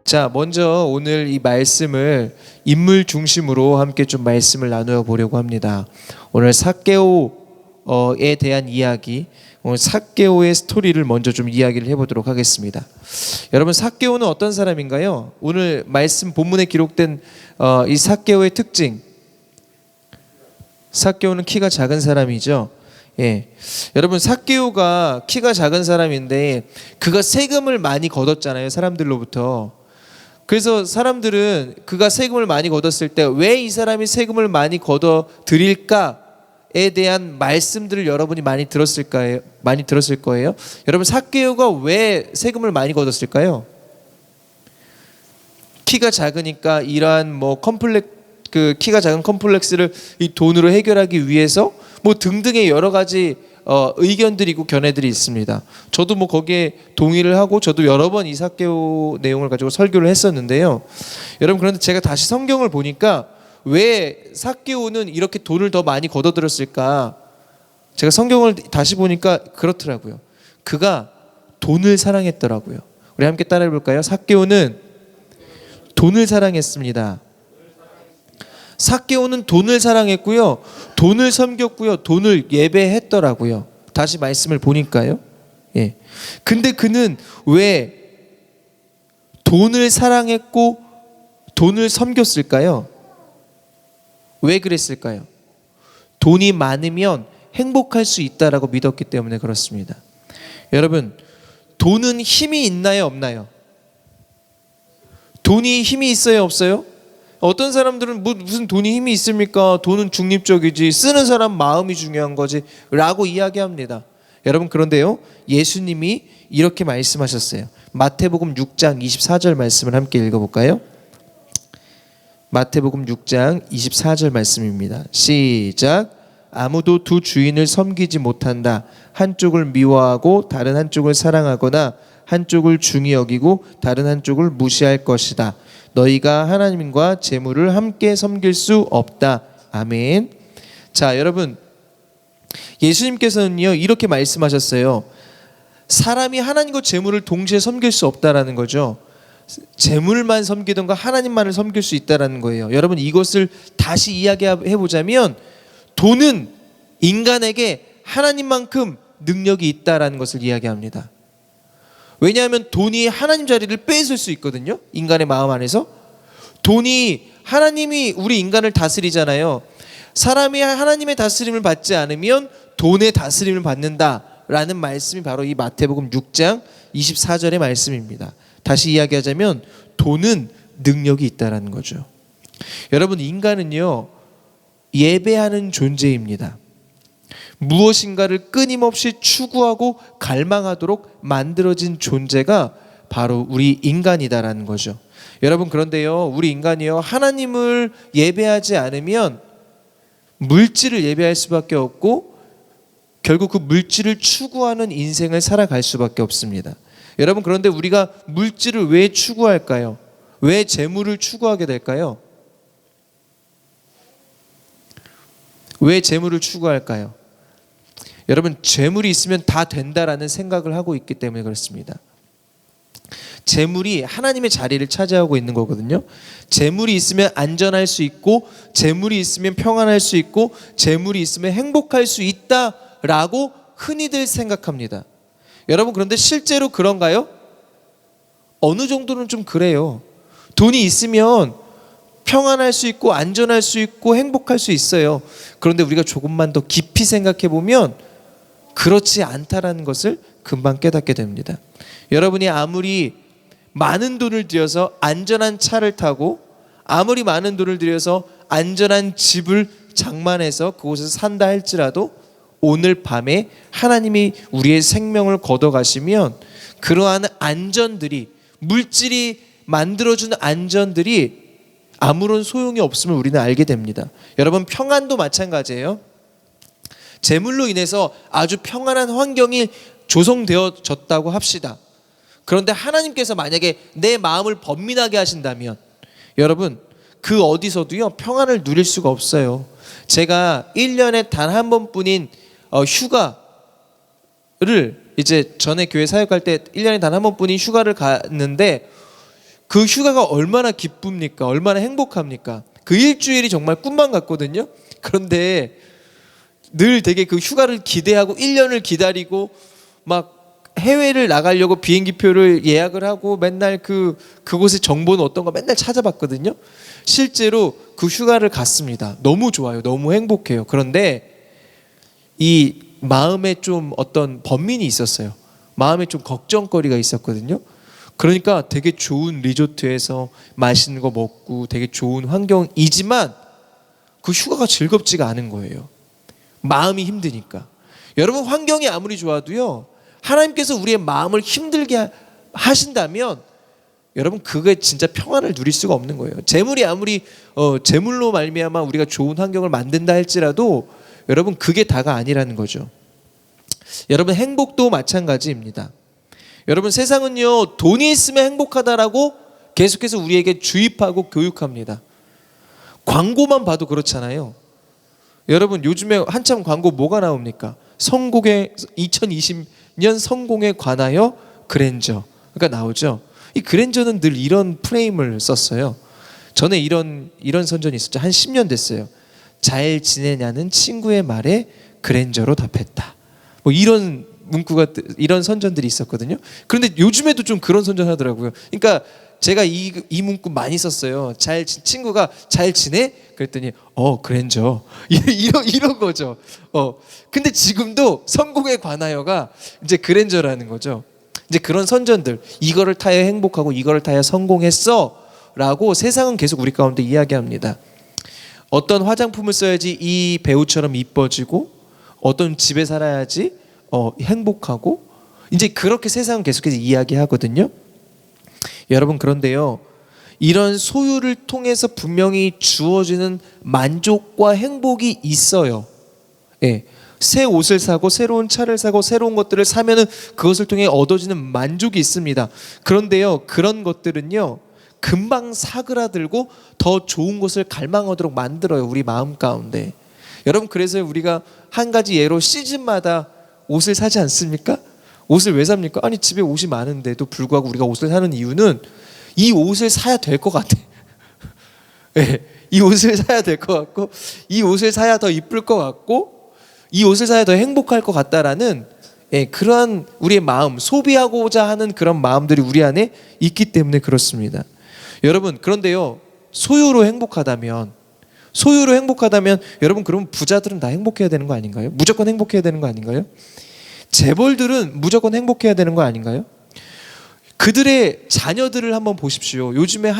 자, 먼저 오늘 이 말씀을 인물 중심으로 함께 좀 말씀을 나누어 보려고 합니다. 오늘 삭개오에 대한 이야기, 오늘 삭개오의 스토리를 먼저 좀 이야기를 해보도록 하겠습니다. 여러분, 삭개오는 어떤 사람인가요? 오늘 말씀 본문에 기록된 이 삭개오의 특징, 삭개오는 키가 작은 사람이죠. 예, 여러분, 삭개오가 키가 작은 사람인데 그가 세금을 많이 걷었잖아요, 사람들로부터. 그래서 사람들은 그가 세금을 많이 걷었을 때 왜 이 사람이 세금을 많이 걷어 드릴까에 대한 말씀들을 여러분이 많이 들었을 거예요. 여러분, 삭개오가 왜 세금을 많이 걷었을까요? 키가 작으니까 이러한 키가 작은 컴플렉스를 이 돈으로 해결하기 위해서 등등의 여러 가지 의견들이 있고 견해들이 있습니다. 저도 거기에 동의를 하고 저도 여러 번 이 삭개오 내용을 가지고 설교를 했었는데요. 여러분, 그런데 제가 다시 성경을 보니까 왜 삭개오는 이렇게 돈을 더 많이 걷어들였을까? 제가 성경을 다시 보니까 그렇더라고요. 그가 돈을 사랑했더라고요. 우리 함께 따라해 볼까요? 삭개오는 돈을 사랑했습니다. 삭개오는 돈을 사랑했고요, 돈을 섬겼고요, 돈을 예배했더라고요. 다시 말씀을 보니까요. 예. 근데 그는 왜 돈을 사랑했고 돈을 섬겼을까요? 왜 그랬을까요? 돈이 많으면 행복할 수 있다라고 믿었기 때문에 그렇습니다. 여러분, 돈은 힘이 있나요, 없나요? 돈이 힘이 있어요, 없어요? 어떤 사람들은 무슨 돈이 힘이 있습니까? 돈은 중립적이지, 쓰는 사람 마음이 중요한 거지 라고 이야기합니다. 여러분, 그런데요, 예수님이 이렇게 말씀하셨어요. 마태복음 6장 24절 말씀을 함께 읽어볼까요? 마태복음 6장 24절 말씀입니다. 시작. 아무도 두 주인을 섬기지 못한다. 한쪽을 미워하고 다른 한쪽을 사랑하거나 한쪽을 중히 여기고 다른 한쪽을 무시할 것이다. 너희가 하나님과 재물을 함께 섬길 수 없다. 아멘. 자, 여러분, 예수님께서는요 이렇게 말씀하셨어요. 사람이 하나님과 재물을 동시에 섬길 수 없다라는 거죠. 재물만 섬기던가 하나님만을 섬길 수 있다라는 거예요. 여러분, 이것을 다시 이야기해 보자면 돈은 인간에게 하나님만큼 능력이 있다라는 것을 이야기합니다. 왜냐하면 돈이 하나님 자리를 뺏을 수 있거든요. 인간의 마음 안에서 하나님이 우리 인간을 다스리잖아요. 사람이 하나님의 다스림을 받지 않으면 돈의 다스림을 받는다라는 말씀이 바로 이 마태복음 6장 24절의 말씀입니다. 다시 이야기하자면 돈은 능력이 있다라는 거죠. 여러분, 인간은요 예배하는 존재입니다. 무엇인가를 끊임없이 추구하고 갈망하도록 만들어진 존재가 바로 우리 인간이다라는 거죠. 여러분, 그런데요, 우리 인간이요 하나님을 예배하지 않으면 물질을 예배할 수밖에 없고 결국 그 물질을 추구하는 인생을 살아갈 수밖에 없습니다. 여러분, 그런데 우리가 물질을 왜 추구할까요? 왜 재물을 추구하게 될까요? 왜 재물을 추구할까요? 여러분, 재물이 있으면 다 된다라는 생각을 하고 있기 때문에 그렇습니다. 재물이 하나님의 자리를 차지하고 있는 거거든요. 재물이 있으면 안전할 수 있고, 재물이 있으면 평안할 수 있고, 재물이 있으면 행복할 수 있다라고 흔히들 생각합니다. 여러분, 그런데 실제로 그런가요? 어느 정도는 좀 그래요. 돈이 있으면 평안할 수 있고 안전할 수 있고 행복할 수 있어요. 그런데 우리가 조금만 더 깊이 생각해 보면 그렇지 않다라는 것을 금방 깨닫게 됩니다. 여러분이 아무리 많은 돈을 들여서 안전한 차를 타고 아무리 많은 돈을 들여서 안전한 집을 장만해서 그곳에서 산다 할지라도 오늘 밤에 하나님이 우리의 생명을 걷어가시면 그러한 안전들이, 물질이 만들어주는 안전들이 아무런 소용이 없음을 우리는 알게 됩니다. 여러분, 평안도 마찬가지예요. 재물로 인해서 아주 평안한 환경이 조성되어졌다고 합시다. 그런데 하나님께서 만약에 내 마음을 번민하게 하신다면 여러분, 그 어디서도요 평안을 누릴 수가 없어요. 제가 1년에 단 한 번뿐인 휴가를 이제 전에 교회 사역할 때 1년에 단 한 번뿐인 휴가를 갔는데 그 휴가가 얼마나 기쁩니까? 얼마나 행복합니까? 그 일주일이 정말 꿈만 같거든요. 그런데 늘 되게 그 휴가를 기대하고 1년을 기다리고 막 해외를 나가려고 비행기표를 예약을 하고 맨날 그곳의 정보는 어떤가 맨날 찾아봤거든요. 실제로 그 휴가를 갔습니다. 너무 좋아요. 너무 행복해요. 그런데 이 마음에 좀 어떤 번민이 있었어요. 마음에 좀 걱정거리가 있었거든요. 그러니까 되게 좋은 리조트에서 맛있는 거 먹고 되게 좋은 환경이지만 그 휴가가 즐겁지가 않은 거예요. 마음이 힘드니까. 여러분, 환경이 아무리 좋아도요, 하나님께서 우리의 마음을 힘들게 하신다면 여러분, 그게 진짜 평안을 누릴 수가 없는 거예요. 재물이 아무리 재물로 말미암아 우리가 좋은 환경을 만든다 할지라도 여러분, 그게 다가 아니라는 거죠. 여러분, 행복도 마찬가지입니다. 여러분, 세상은요, 돈이 있으면 행복하다라고 계속해서 우리에게 주입하고 교육합니다. 광고만 봐도 그렇잖아요. 여러분, 요즘에 한참 광고 뭐가 나옵니까? 성공의 2020년 성공에 관하여 그랜저가 나오죠. 이 그랜저는 늘 이런 프레임을 썼어요. 전에 이런 선전이 있었죠. 한 10년 됐어요. 잘 지내냐는 친구의 말에 그랜저로 답했다. 뭐 이런 문구가, 이런 선전들이 있었거든요. 그런데 요즘에도 좀 그런 선전 하더라고요. 그러니까 제가 이 문구 많이 썼어요. 친구가 잘 지내? 그랬더니 그랜저 이런 거죠. 근데 지금도 성공에 관하여가 이제 그랜저라는 거죠. 이제 그런 선전들, 이거를 타야 행복하고 이거를 타야 성공했어라고 세상은 계속 우리 가운데 이야기합니다. 어떤 화장품을 써야지 이 배우처럼 이뻐지고, 어떤 집에 살아야지 행복하고, 이제 그렇게 세상은 계속해서 이야기하거든요. 여러분, 그런데요, 이런 소유를 통해서 분명히 주어지는 만족과 행복이 있어요. 예. 새 옷을 사고 새로운 차를 사고 새로운 것들을 사면은 그것을 통해 얻어지는 만족이 있습니다. 그런데요, 그런 것들은요, 금방 사그라들고 더 좋은 것을 갈망하도록 만들어요, 우리 마음 가운데. 여러분, 그래서 우리가 한 가지 예로 시즌마다 옷을 사지 않습니까? 옷을 왜 삽니까? 아니, 집에 옷이 많은데도 불구하고 우리가 옷을 사는 이유는 이 옷을 사야 될 것 같아. 네, 이 옷을 사야 될 것 같고, 이 옷을 사야 더 이쁠 것 같고, 이 옷을 사야 더 행복할 것 같다라는 그러한 우리의 마음, 소비하고자 하는 그런 마음들이 우리 안에 있기 때문에 그렇습니다. 여러분, 그런데요, 소유로 행복하다면 여러분, 그러면 부자들은 다 행복해야 되는 거 아닌가요? 무조건 행복해야 되는 거 아닌가요? 재벌들은 무조건 행복해야 되는 거 아닌가요? 그들의 자녀들을 한번 보십시오. 요즘에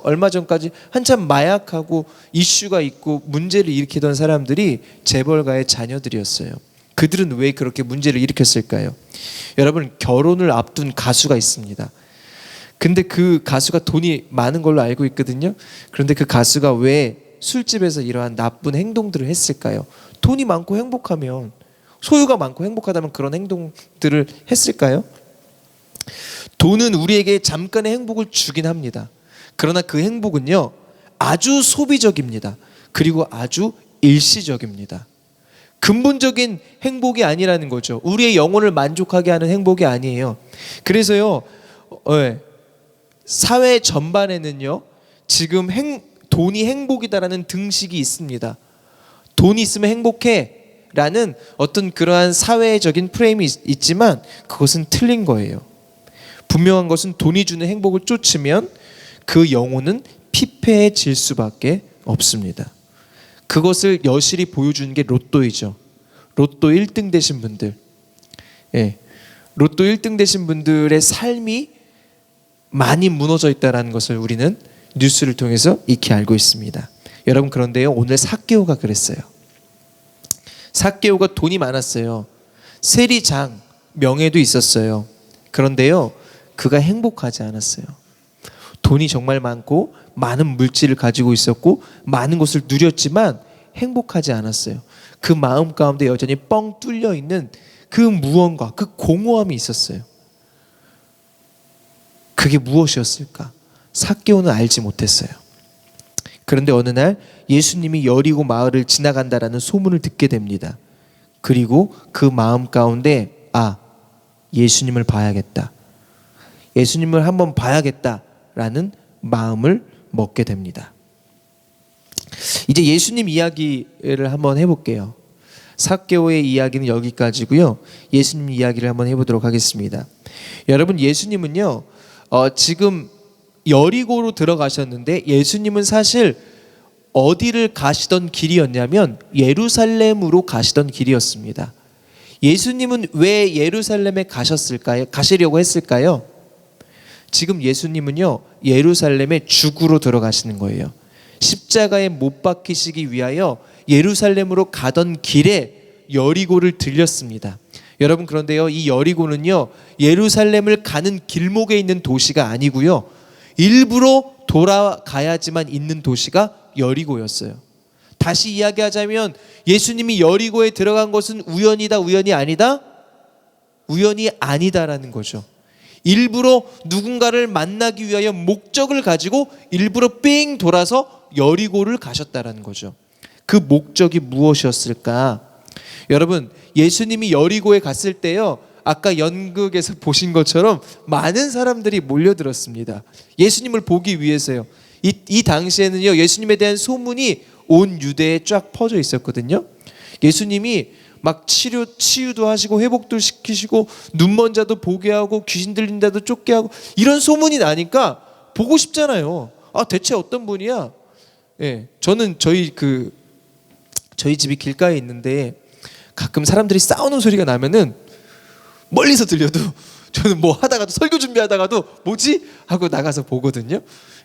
얼마 전까지 한참 마약하고 이슈가 있고 문제를 일으키던 사람들이 재벌가의 자녀들이었어요. 그들은 왜 그렇게 문제를 일으켰을까요? 여러분, 결혼을 앞둔 가수가 있습니다. 근데 그 가수가 돈이 많은 걸로 알고 있거든요. 그런데 그 가수가 왜 술집에서 이러한 나쁜 행동들을 했을까요? 돈이 많고 행복하면, 소유가 많고 행복하다면 그런 행동들을 했을까요? 돈은 우리에게 잠깐의 행복을 주긴 합니다. 그러나 그 행복은요, 아주 소비적입니다. 그리고 아주 일시적입니다. 근본적인 행복이 아니라는 거죠. 우리의 영혼을 만족하게 하는 행복이 아니에요. 그래서요, 사회 전반에는요, 지금 돈이 행복이다라는 등식이 있습니다. 돈이 있으면 행복해 라는 어떤 그러한 사회적인 프레임이 있지만 그것은 틀린 거예요. 분명한 것은 돈이 주는 행복을 쫓으면 그 영혼은 피폐해질 수밖에 없습니다. 그것을 여실히 보여주는 게 로또이죠. 로또 1등 되신 분들, 로또 1등 되신 분들의 삶이 많이 무너져 있다는 것을 우리는 뉴스를 통해서 익히 알고 있습니다. 여러분, 그런데요, 오늘 삭개오가 그랬어요. 삭개오가 돈이 많았어요. 세리장 명예도 있었어요. 그런데요, 그가 행복하지 않았어요. 돈이 정말 많고 많은 물질을 가지고 있었고 많은 것을 누렸지만 행복하지 않았어요. 그 마음 가운데 여전히 뻥 뚫려 있는 그 무언가, 그 공허함이 있었어요. 그게 무엇이었을까? 삭개오는 알지 못했어요. 그런데 어느 날 예수님이 여리고 마을을 지나간다라는 소문을 듣게 됩니다. 그리고 그 마음 가운데 예수님을 봐야겠다. 예수님을 한번 봐야겠다라는 마음을 먹게 됩니다. 이제 예수님 이야기를 한번 해볼게요. 삭개오의 이야기는 여기까지고요. 예수님 이야기를 한번 해보도록 하겠습니다. 여러분, 예수님은요 지금 여리고로 들어가셨는데, 예수님은 사실 어디를 가시던 길이었냐면 예루살렘으로 가시던 길이었습니다. 예수님은 왜 예루살렘에 가시려고 했을까요? 지금 예수님은요 예루살렘에 죽으러 들어가시는 거예요. 십자가에 못 박히시기 위하여 예루살렘으로 가던 길에 여리고를 들렸습니다. 여러분, 그런데요 이 여리고는요 예루살렘을 가는 길목에 있는 도시가 아니고요, 일부러 돌아가야지만 있는 도시가 여리고였어요. 다시 이야기하자면 예수님이 여리고에 들어간 것은 우연이다, 우연이 아니다? 우연이 아니다라는 거죠. 일부러 누군가를 만나기 위하여 목적을 가지고 일부러 삥 돌아서 여리고를 가셨다라는 거죠. 그 목적이 무엇이었을까? 여러분, 예수님이 여리고에 갔을 때요, 아까 연극에서 보신 것처럼 많은 사람들이 몰려들었습니다. 예수님을 보기 위해서요. 이 당시에는요 예수님에 대한 소문이 온 유대에 쫙 퍼져 있었거든요. 예수님이 막 치유도 하시고 회복도 시키시고 눈먼 자도 보게 하고 귀신 들린 자도 쫓게 하고, 이런 소문이 나니까 보고 싶잖아요. 아, 대체 어떤 분이야? 예, 저는 저희 집이 길가에 있는데 가끔 사람들이 싸우는 소리가 나면은 멀리서 들려도 저는 뭐 하다가도, 설교 준비하다가도 뭐지? 하고 나가서 보거든요.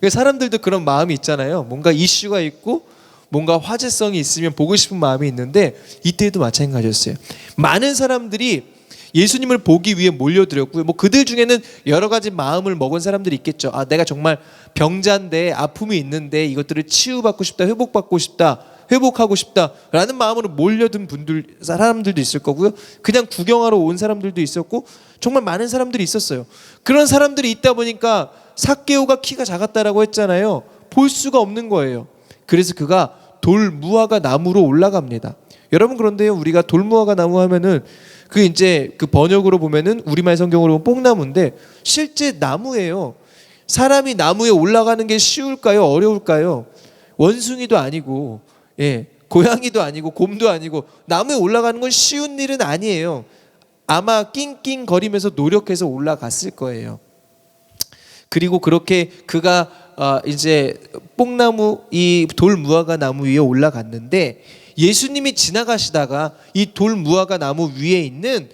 사람들도 그런 마음이 있잖아요. 뭔가 이슈가 있고 뭔가 화제성이 있으면 보고 싶은 마음이 있는데, 이때도 마찬가지였어요. 많은 사람들이 예수님을 보기 위해 몰려들었고요. 뭐 그들 중에는 여러 가지 마음을 먹은 사람들이 있겠죠. 아, 내가 정말 병자인데, 아픔이 있는데 이것들을 치유받고 싶다, 회복받고 싶다, 회복하고 싶다라는 마음으로 몰려든 사람들도 있을 거고요. 그냥 구경하러 온 사람들도 있었고, 정말 많은 사람들이 있었어요. 그런 사람들이 있다 보니까 삭개오가 키가 작았다라고 했잖아요. 볼 수가 없는 거예요. 그래서 그가 돌무화과 나무로 올라갑니다. 여러분, 그런데요 우리가 돌무화과 나무 하면은 그 번역으로 보면은 우리말 성경으로 보면 뽕나무인데 실제 나무예요. 사람이 나무에 올라가는 게 쉬울까요? 어려울까요? 원숭이도 아니고, 고양이도 아니고, 곰도 아니고, 나무에 올라가는 건 쉬운 일은 아니에요. 아마 낑낑거리면서 노력해서 올라갔을 거예요. 그리고 그렇게 그가 이제 뽕나무, 이 돌무화과 나무 위에 올라갔는데, 예수님이 지나가시다가 이 돌무화과 나무 위에 있는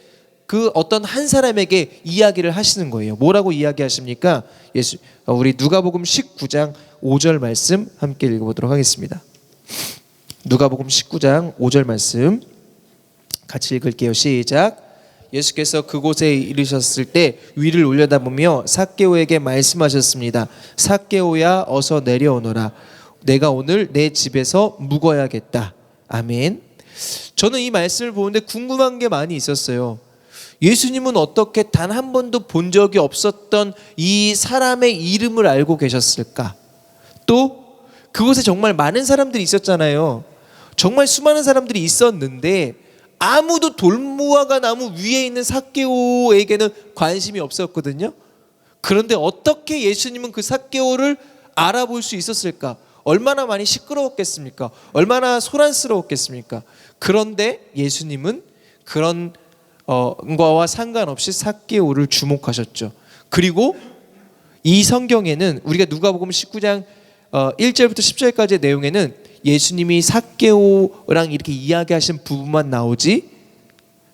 그 어떤 한 사람에게 이야기를 하시는 거예요. 뭐라고 이야기하십니까? 우리 누가복음 19장 5절 말씀 함께 읽어보도록 하겠습니다. 누가복음 19장 5절 말씀 같이 읽을게요. 시작. 예수께서 그곳에 이르셨을 때 위를 올려다보며 삭개오에게 말씀하셨습니다. 삭개오야, 어서 내려오너라. 내가 오늘 내 집에서 묵어야겠다. 아멘. 저는 이 말씀을 보는데 궁금한 게 많이 있었어요. 예수님은 어떻게 단 한 번도 본 적이 없었던 이 사람의 이름을 알고 계셨을까? 또 그곳에 정말 많은 사람들이 있었잖아요. 정말 수많은 사람들이 있었는데 아무도 돌무화과 나무 위에 있는 삭개오에게는 관심이 없었거든요. 그런데 어떻게 예수님은 그 삭개오를 알아볼 수 있었을까? 얼마나 많이 시끄러웠겠습니까? 얼마나 소란스러웠겠습니까? 그런데 예수님은 그런 거와 상관없이 삭개오를 주목하셨죠. 그리고 이 성경에는 우리가 누가복음 19장 1절부터 10절까지의 내용에는 예수님이 삭개오랑 이렇게 이야기하신 부분만 나오지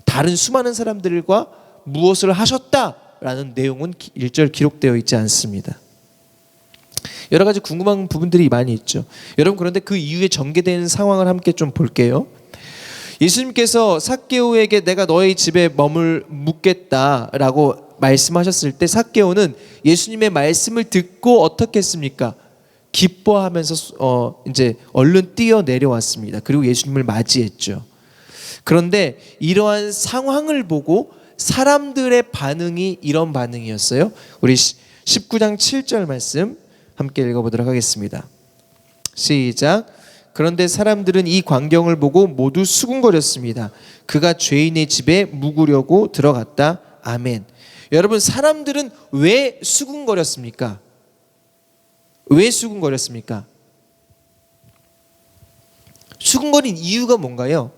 다른 수많은 사람들과 무엇을 하셨다라는 내용은 1절 기록되어 있지 않습니다. 여러 가지 궁금한 부분들이 많이 있죠. 여러분, 그런데 그 이후에 전개되는 상황을 함께 좀 볼게요. 예수님께서 삭개오에게 내가 너의 집에 묵겠다라고 말씀하셨을 때 삭개오는 예수님의 말씀을 듣고 어떻게 했습니까? 기뻐하면서 이제 얼른 뛰어 내려왔습니다. 그리고 예수님을 맞이했죠. 그런데 이러한 상황을 보고 사람들의 반응이 이런 반응이었어요. 우리 19장 7절 말씀 함께 읽어보도록 하겠습니다. 시작. 그런데 사람들은 이 광경을 보고 모두 수군거렸습니다. 그가 죄인의 집에 묵으려고 들어갔다. 아멘. 여러분, 사람들은 왜 수군거렸습니까? 왜 수군거렸습니까? 수군거린 이유가 뭔가요?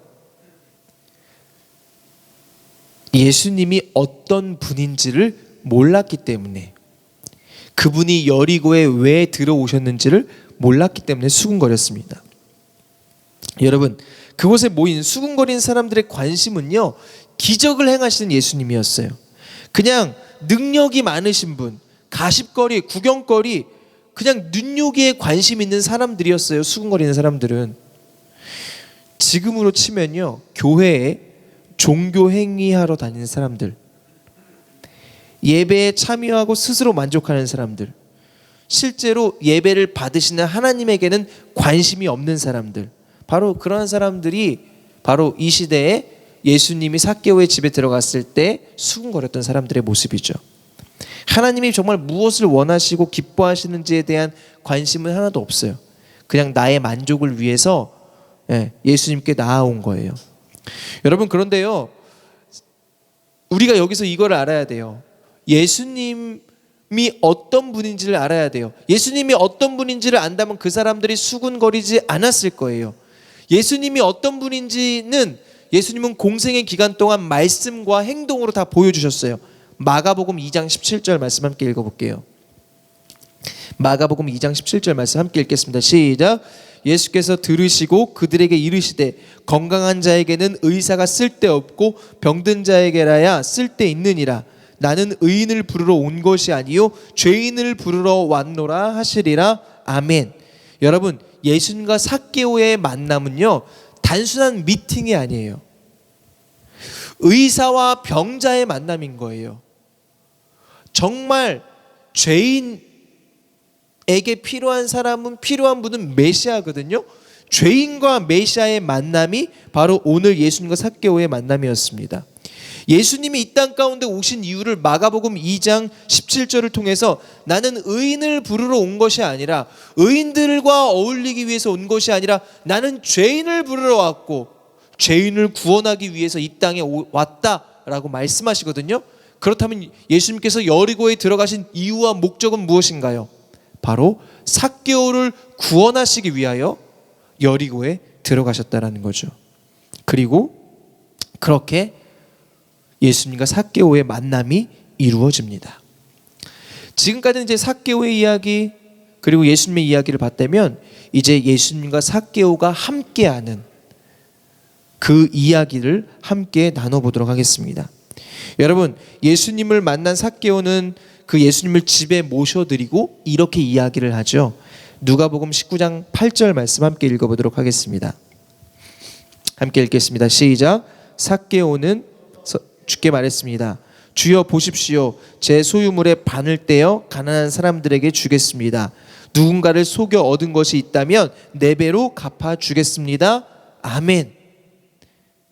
예수님이 어떤 분인지를 몰랐기 때문에, 그분이 여리고에 왜 들어오셨는지를 몰랐기 때문에 수군거렸습니다. 여러분, 그곳에 모인 수군거린 사람들의 관심은요, 기적을 행하시는 예수님이었어요. 그냥 능력이 많으신 분, 가십거리, 구경거리, 그냥 눈요기에 관심 있는 사람들이었어요. 수군거리는 사람들은. 지금으로 치면요, 교회에 종교 행위하러 다니는 사람들, 예배에 참여하고 스스로 만족하는 사람들, 실제로 예배를 받으시는 하나님에게는 관심이 없는 사람들, 바로 그런 사람들이 바로 이 시대에 예수님이 삭개오의 집에 들어갔을 때 수군거렸던 사람들의 모습이죠. 하나님이 정말 무엇을 원하시고 기뻐하시는지에 대한 관심은 하나도 없어요. 그냥 나의 만족을 위해서 예수님께 나아온 거예요. 여러분, 그런데요, 우리가 여기서 이걸 알아야 돼요. 예수님이 어떤 분인지를 알아야 돼요. 예수님이 어떤 분인지를 안다면 그 사람들이 수군거리지 않았을 거예요. 예수님이 어떤 분인지는 예수님은 공생의 기간 동안 말씀과 행동으로 다 보여주셨어요. 마가복음 2장 17절 말씀 함께 읽어볼게요. 마가복음 2장 17절 말씀 함께 읽겠습니다. 시작. 예수께서 들으시고 그들에게 이르시되 건강한 자에게는 의사가 쓸데없고 병든 자에게라야 쓸데있느니라. 나는 의인을 부르러 온 것이 아니요 죄인을 부르러 왔노라 하시리라. 아멘. 여러분, 예수님과 삭개오의 만남은요, 단순한 미팅이 아니에요. 의사와 병자의 만남인 거예요. 정말 죄인에게 필요한 사람은, 필요한 분은 메시아거든요. 죄인과 메시아의 만남이 바로 오늘 예수님과 삭개오의 만남이었습니다. 예수님이 이 땅 가운데 오신 이유를 마가복음 2장 17절을 통해서 나는 의인을 부르러 온 것이 아니라, 의인들과 어울리기 위해서 온 것이 아니라 나는 죄인을 부르러 왔고 죄인을 구원하기 위해서 이 땅에 왔다라고 말씀하시거든요. 그렇다면 예수님께서 여리고에 들어가신 이유와 목적은 무엇인가요? 바로 삭개오를 구원하시기 위하여 여리고에 들어가셨다라는 거죠. 그리고 그렇게 예수님과 삭개오의 만남이 이루어집니다. 지금까지는 이제 삭개오의 이야기 그리고 예수님의 이야기를 봤다면, 이제 예수님과 삭개오가 함께하는 그 이야기를 함께 나눠보도록 하겠습니다. 여러분, 예수님을 만난 삭개오는 그 예수님을 집에 모셔드리고 이렇게 이야기를 하죠. 누가복음 19장 8절 말씀 함께 읽어보도록 하겠습니다. 함께 읽겠습니다. 시작. 삭개오는 주께 말했습니다. 주여 보십시오. 제 소유물의 반을 떼어 가난한 사람들에게 주겠습니다. 누군가를 속여 얻은 것이 있다면 4배로 갚아주겠습니다. 아멘.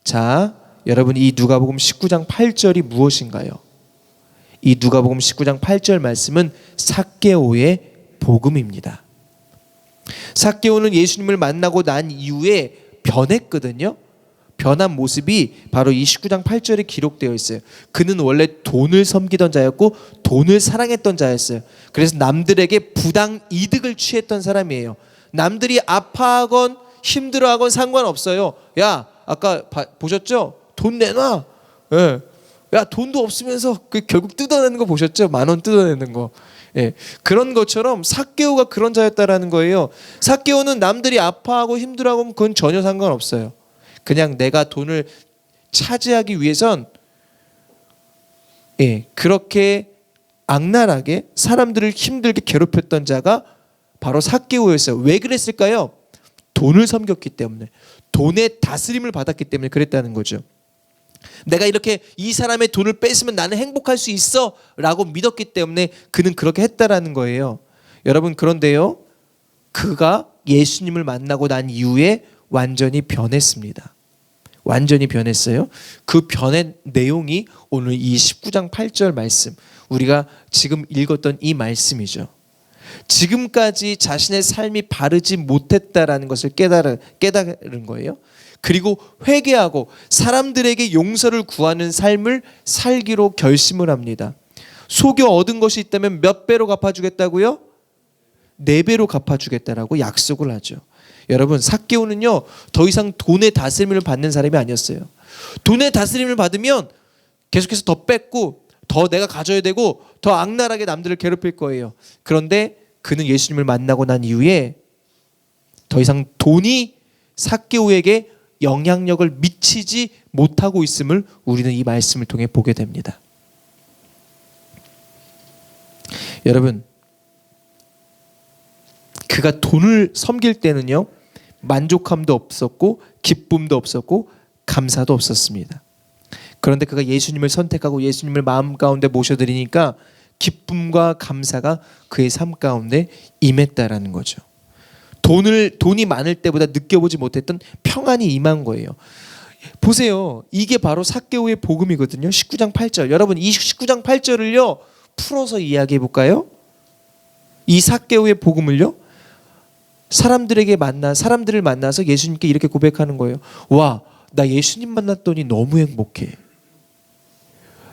자, 여러분, 이 누가복음 19장 8절이 무엇인가요? 이 누가복음 19장 8절 말씀은 삭개오의 복음입니다. 삭개오는 예수님을 만나고 난 이후에 변했거든요. 변한 모습이 바로 이 19장 8절에 기록되어 있어요. 그는 원래 돈을 섬기던 자였고 돈을 사랑했던 자였어요. 그래서 남들에게 부당 이득을 취했던 사람이에요. 남들이 아파하건 힘들어하건 상관없어요. 야, 아까 보셨죠? 돈 내놔. 예. 야, 돈도 없으면서 결국 뜯어내는 거 보셨죠? 10,000원 뜯어내는 거. 예. 그런 것처럼 삭개오가 그런 자였다라는 거예요. 삭개오는 남들이 아파하고 힘들어하고 그건 전혀 상관없어요. 그냥 내가 돈을 차지하기 위해선 그렇게 악랄하게 사람들을 힘들게 괴롭혔던 자가 바로 삭개오였어요. 왜 그랬을까요? 돈을 섬겼기 때문에, 돈의 다스림을 받았기 때문에 그랬다는 거죠. 내가 이렇게 이 사람의 돈을 뺏으면 나는 행복할 수 있어 라고 믿었기 때문에 그는 그렇게 했다라는 거예요. 여러분, 그런데요, 그가 예수님을 만나고 난 이후에 완전히 변했습니다. 완전히 변했어요. 그 변의 내용이 오늘 이 19장 8절 말씀, 우리가 지금 읽었던 이 말씀이죠. 지금까지 자신의 삶이 바르지 못했다라는 것을 깨달은 거예요. 그리고 회개하고 사람들에게 용서를 구하는 삶을 살기로 결심을 합니다. 속여 얻은 것이 있다면 몇 배로 갚아주겠다고요? 4배로 갚아주겠다라고 약속을 하죠. 여러분, 삭개오는요 더 이상 돈의 다스림을 받는 사람이 아니었어요. 돈의 다스림을 받으면 계속해서 더 뺏고 더 내가 가져야 되고 더 악랄하게 남들을 괴롭힐 거예요. 그런데 그는 예수님을 만나고 난 이후에 더 이상 돈이 삭개오에게 영향력을 미치지 못하고 있음을 우리는 이 말씀을 통해 보게 됩니다. 여러분, 그가 돈을 섬길 때는요 만족함도 없었고 기쁨도 없었고 감사도 없었습니다. 그런데 그가 예수님을 선택하고 예수님을 마음 가운데 모셔드리니까 기쁨과 감사가 그의 삶 가운데 임했다라는 거죠. 돈이 많을 때보다 느껴보지 못했던 평안이 임한 거예요. 보세요. 이게 바로 삭개오의 복음이거든요. 19장 8절. 여러분, 이 19장 8절을요 풀어서 이야기해 볼까요? 이 삭개오의 복음을요 사람들을 만나서 예수님께 이렇게 고백하는 거예요. 와, 나 예수님 만났더니 너무 행복해.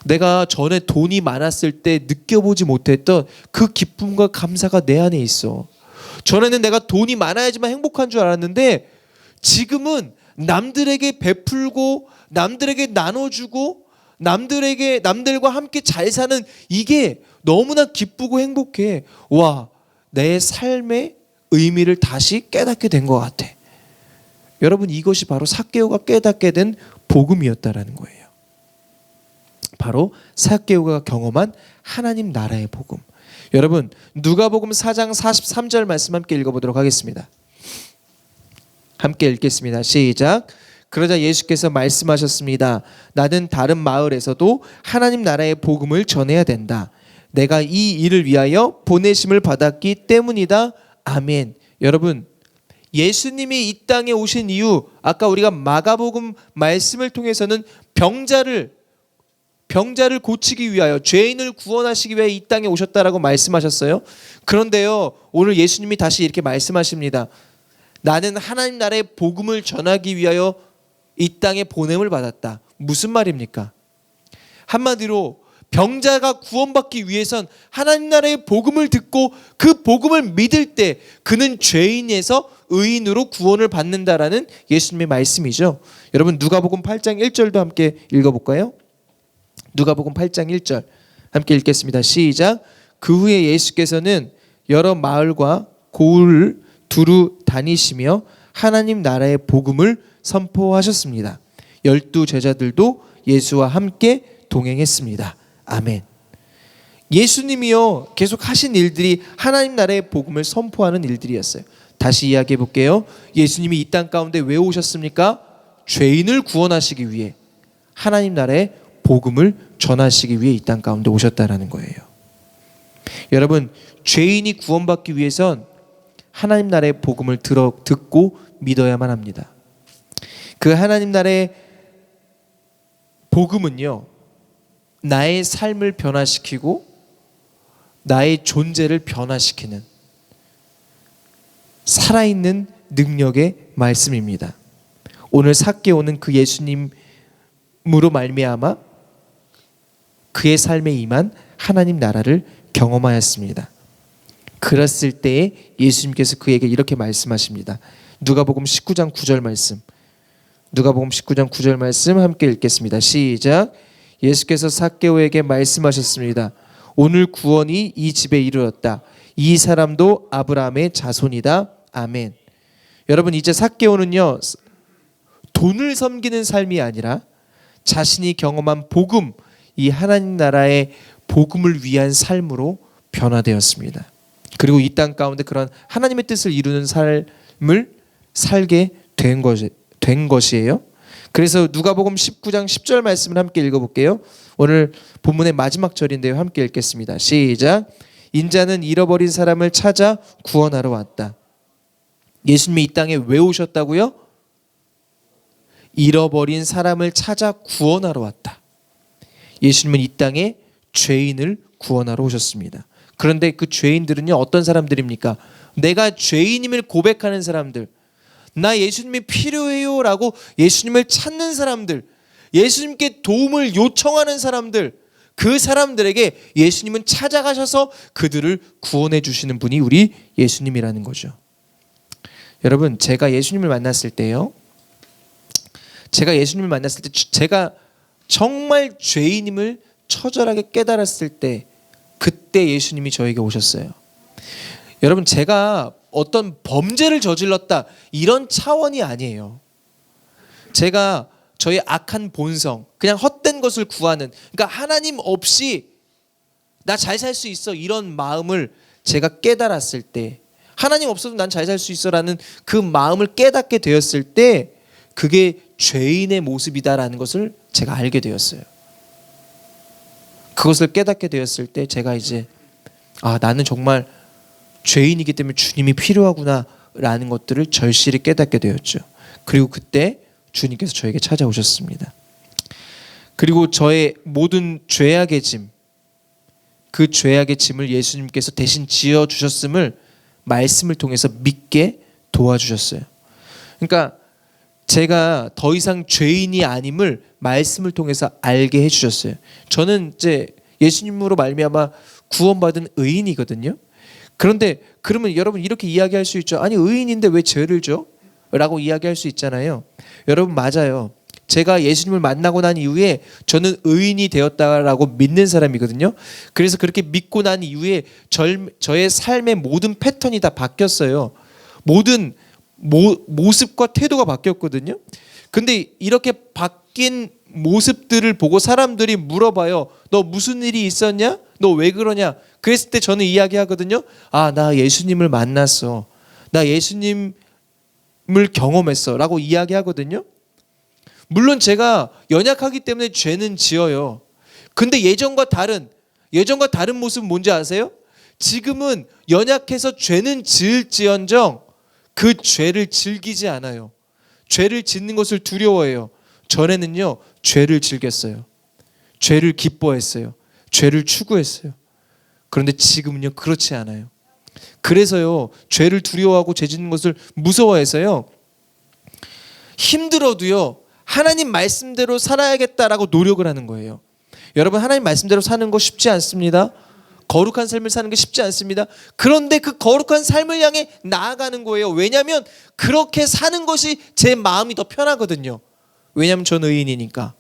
내가 전에 돈이 많았을 때 느껴보지 못했던 그 기쁨과 감사가 내 안에 있어. 전에는 내가 돈이 많아야지만 행복한 줄 알았는데 지금은 남들에게 베풀고 남들에게 나눠주고 남들과 함께 잘 사는 이게 너무나 기쁘고 행복해. 와, 내 삶의 의미를 다시 깨닫게 된 것 같아. 여러분, 이것이 바로 삭개오가 깨닫게 된 복음이었다라는 거예요. 바로 삭개오가 경험한 하나님 나라의 복음. 여러분, 누가복음 4장 43절 말씀 함께 읽어보도록 하겠습니다. 함께 읽겠습니다. 시작. 그러자 예수께서 말씀하셨습니다. 나는 다른 마을에서도 하나님 나라의 복음을 전해야 된다. 내가 이 일을 위하여 보내심을 받았기 때문이다. 아멘. 여러분, 예수님이 이 땅에 오신 이유, 아까 우리가 마가복음 말씀을 통해서는 병자를 고치기 위하여, 죄인을 구원하시기 위해 이 땅에 오셨다라고 말씀하셨어요. 그런데요, 오늘 예수님이 다시 이렇게 말씀하십니다. 나는 하나님 나라의 복음을 전하기 위하여 이 땅에 보냄을 받았다. 무슨 말입니까? 한마디로 병자가 구원받기 위해선 하나님 나라의 복음을 듣고 그 복음을 믿을 때 그는 죄인에서 의인으로 구원을 받는다라는 예수님의 말씀이죠. 여러분, 누가복음 8장 1절도 함께 읽어볼까요? 누가복음 8장 1절 함께 읽겠습니다. 시작. 그 후에 예수께서는 여러 마을과 고을을 두루 다니시며 하나님 나라의 복음을 선포하셨습니다. 12 제자들도 예수와 함께 동행했습니다. 아멘. 예수님이요 계속 하신 일들이 하나님 나라의 복음을 선포하는 일들이었어요. 다시 이야기해 볼게요. 예수님이 이 땅 가운데 왜 오셨습니까? 죄인을 구원하시기 위해, 하나님 나라의 복음을 전하시기 위해 이 땅 가운데 오셨다라는 거예요. 여러분, 죄인이 구원받기 위해선 하나님 나라의 복음을 듣고 믿어야만 합니다. 그 하나님 나라의 복음은요 나의 삶을 변화시키고 나의 존재를 변화시키는 살아있는 능력의 말씀입니다. 오늘 삭개오는 그 예수님으로 말미암아 그의 삶에 임한 하나님 나라를 경험하였습니다. 그랬을 때에 예수님께서 그에게 이렇게 말씀하십니다. 누가복음 19장 9절 말씀. 누가복음 19장 9절 말씀 함께 읽겠습니다. 시작. 예수께서 삭개오에게 말씀하셨습니다. 오늘 구원이 이 집에 이르렀다. 이 사람도 아브라함의 자손이다. 아멘. 여러분, 이제 삭개오는요 돈을 섬기는 삶이 아니라 자신이 경험한 복음, 이 하나님 나라의 복음을 위한 삶으로 변화되었습니다. 그리고 이 땅 가운데 그런 하나님의 뜻을 이루는 삶을 살게 된 것이에요. 그래서 누가복음 19장 10절 말씀을 함께 읽어볼게요. 오늘 본문의 마지막 절인데요. 함께 읽겠습니다. 시작. 인자는 잃어버린 사람을 찾아 구원하러 왔다. 예수님이 이 땅에 왜 오셨다고요? 잃어버린 사람을 찾아 구원하러 왔다. 예수님은 이 땅에 죄인을 구원하러 오셨습니다. 그런데 그 죄인들은요 어떤 사람들입니까? 내가 죄인임을 고백하는 사람들, 나 예수님이 필요해요 라고 예수님을 찾는 사람들, 예수님께 도움을 요청하는 사람들, 그 사람들에게 예수님은 찾아가셔서 그들을 구원해 주시는 분이 우리 예수님이라는 거죠. 여러분, 제가 예수님을 만났을 때요, 제가 정말 죄인임을 처절하게 깨달았을 때, 그때 예수님이 저에게 오셨어요. 여러분, 제가 어떤 범죄를 저질렀다 이런 차원이 아니에요. 제가 저의 악한 본성, 그냥 헛된 것을 구하는, 그러니까 하나님 없이 나 잘 살 수 있어 이런 마음을 제가 깨달았을 때, 하나님 없어도 난 잘 살 수 있어라는 그 마음을 깨닫게 되었을 때, 그게 죄인의 모습이다라는 것을 제가 알게 되었어요. 그것을 깨닫게 되었을 때 제가 이제 나는 정말 죄인이기 때문에 주님이 필요하구나 라는 것들을 절실히 깨닫게 되었죠. 그리고 그때 주님께서 저에게 찾아오셨습니다. 그리고 저의 모든 죄악의 짐, 그 죄악의 짐을 예수님께서 대신 지어주셨음을 말씀을 통해서 믿게 도와주셨어요. 그러니까 제가 더 이상 죄인이 아님을 말씀을 통해서 알게 해주셨어요. 저는 이제 예수님으로 말미암아 구원받은 의인이거든요. 그런데 그러면 여러분 이렇게 이야기할 수 있죠. 아니, 의인인데 왜 죄를 져? 라고 이야기할 수 있잖아요. 여러분, 맞아요. 제가 예수님을 만나고 난 이후에 저는 의인이 되었다라고 믿는 사람이거든요. 그래서 그렇게 믿고 난 이후에 저의 삶의 모든 패턴이 다 바뀌었어요. 모든 모습과 태도가 바뀌었거든요. 근데 이렇게 바뀐 모습들을 보고 사람들이 물어봐요. 너 무슨 일이 있었냐? 너 왜 그러냐? 그랬을 때 저는 이야기하거든요. 나 예수님을 만났어. 나 예수님을 경험했어 라고 이야기하거든요. 물론 제가 연약하기 때문에 죄는 지어요. 근데 예전과 다른 모습은 뭔지 아세요? 지금은 연약해서 죄는 지을지언정 그 죄를 즐기지 않아요. 죄를 짓는 것을 두려워해요. 전에는요, 죄를 즐겼어요. 죄를 기뻐했어요. 죄를 추구했어요. 그런데 지금은요, 그렇지 않아요. 그래서요, 죄를 두려워하고 죄 짓는 것을 무서워해서요, 힘들어도요, 하나님 말씀대로 살아야겠다라고 노력을 하는 거예요. 여러분, 하나님 말씀대로 사는 거 쉽지 않습니다. 거룩한 삶을 사는 게 쉽지 않습니다. 그런데 그 거룩한 삶을 향해 나아가는 거예요. 왜냐하면 그렇게 사는 것이 제 마음이 더 편하거든요. 왜냐하면 저는 의인이니까.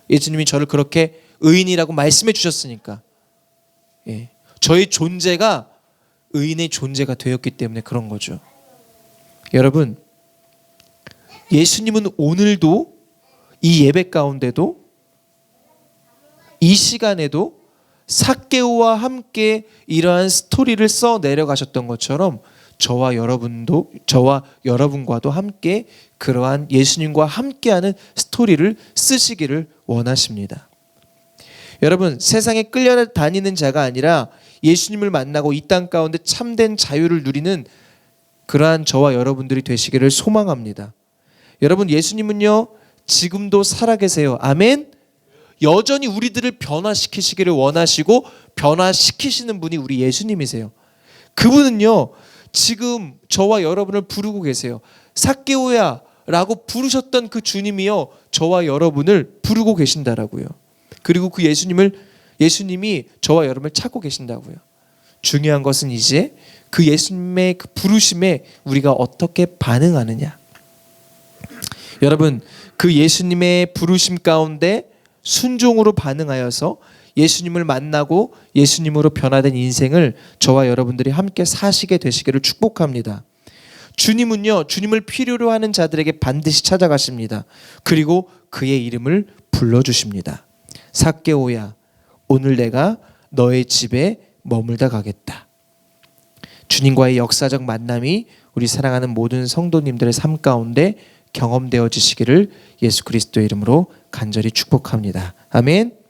예수님이 저를 그렇게 의인이라고 말씀해 주셨으니까. 저의 존재가 의인의 존재가 되었기 때문에 그런 거죠. 여러분, 예수님은 오늘도 이 예배 가운데도 이 시간에도 삭개오와 함께 이러한 스토리를 써 내려가셨던 것처럼 저와 여러분과도 함께 그러한 예수님과 함께하는 스토리를 쓰시기를 원하십니다. 여러분, 세상에 끌려다니는 자가 아니라 예수님을 만나고 이 땅 가운데 참된 자유를 누리는 그러한 저와 여러분들이 되시기를 소망합니다. 여러분, 예수님은요, 지금도 살아계세요. 아멘. 여전히 우리들을 변화시키시기를 원하시고 변화시키시는 분이 우리 예수님이세요. 그분은요, 지금 저와 여러분을 부르고 계세요. 삭개오야 라고 부르셨던 그 주님이요, 저와 여러분을 부르고 계신다라고요. 그리고 그 예수님이 저와 여러분을 찾고 계신다고요. 중요한 것은 이제 그 예수님의 그 부르심에 우리가 어떻게 반응하느냐. 여러분, 그 예수님의 부르심 가운데 순종으로 반응하여서 예수님을 만나고 예수님으로 변화된 인생을 저와 여러분들이 함께 사시게 되시기를 축복합니다. 주님은요, 주님을 필요로 하는 자들에게 반드시 찾아가십니다. 그리고 그의 이름을 불러주십니다. 삭개오야, 오늘 내가 너의 집에 머물다 가겠다. 주님과의 역사적 만남이 우리 사랑하는 모든 성도님들의 삶 가운데 경험되어지시기를 예수 그리스도의 이름으로 간절히 축복합니다. 아멘.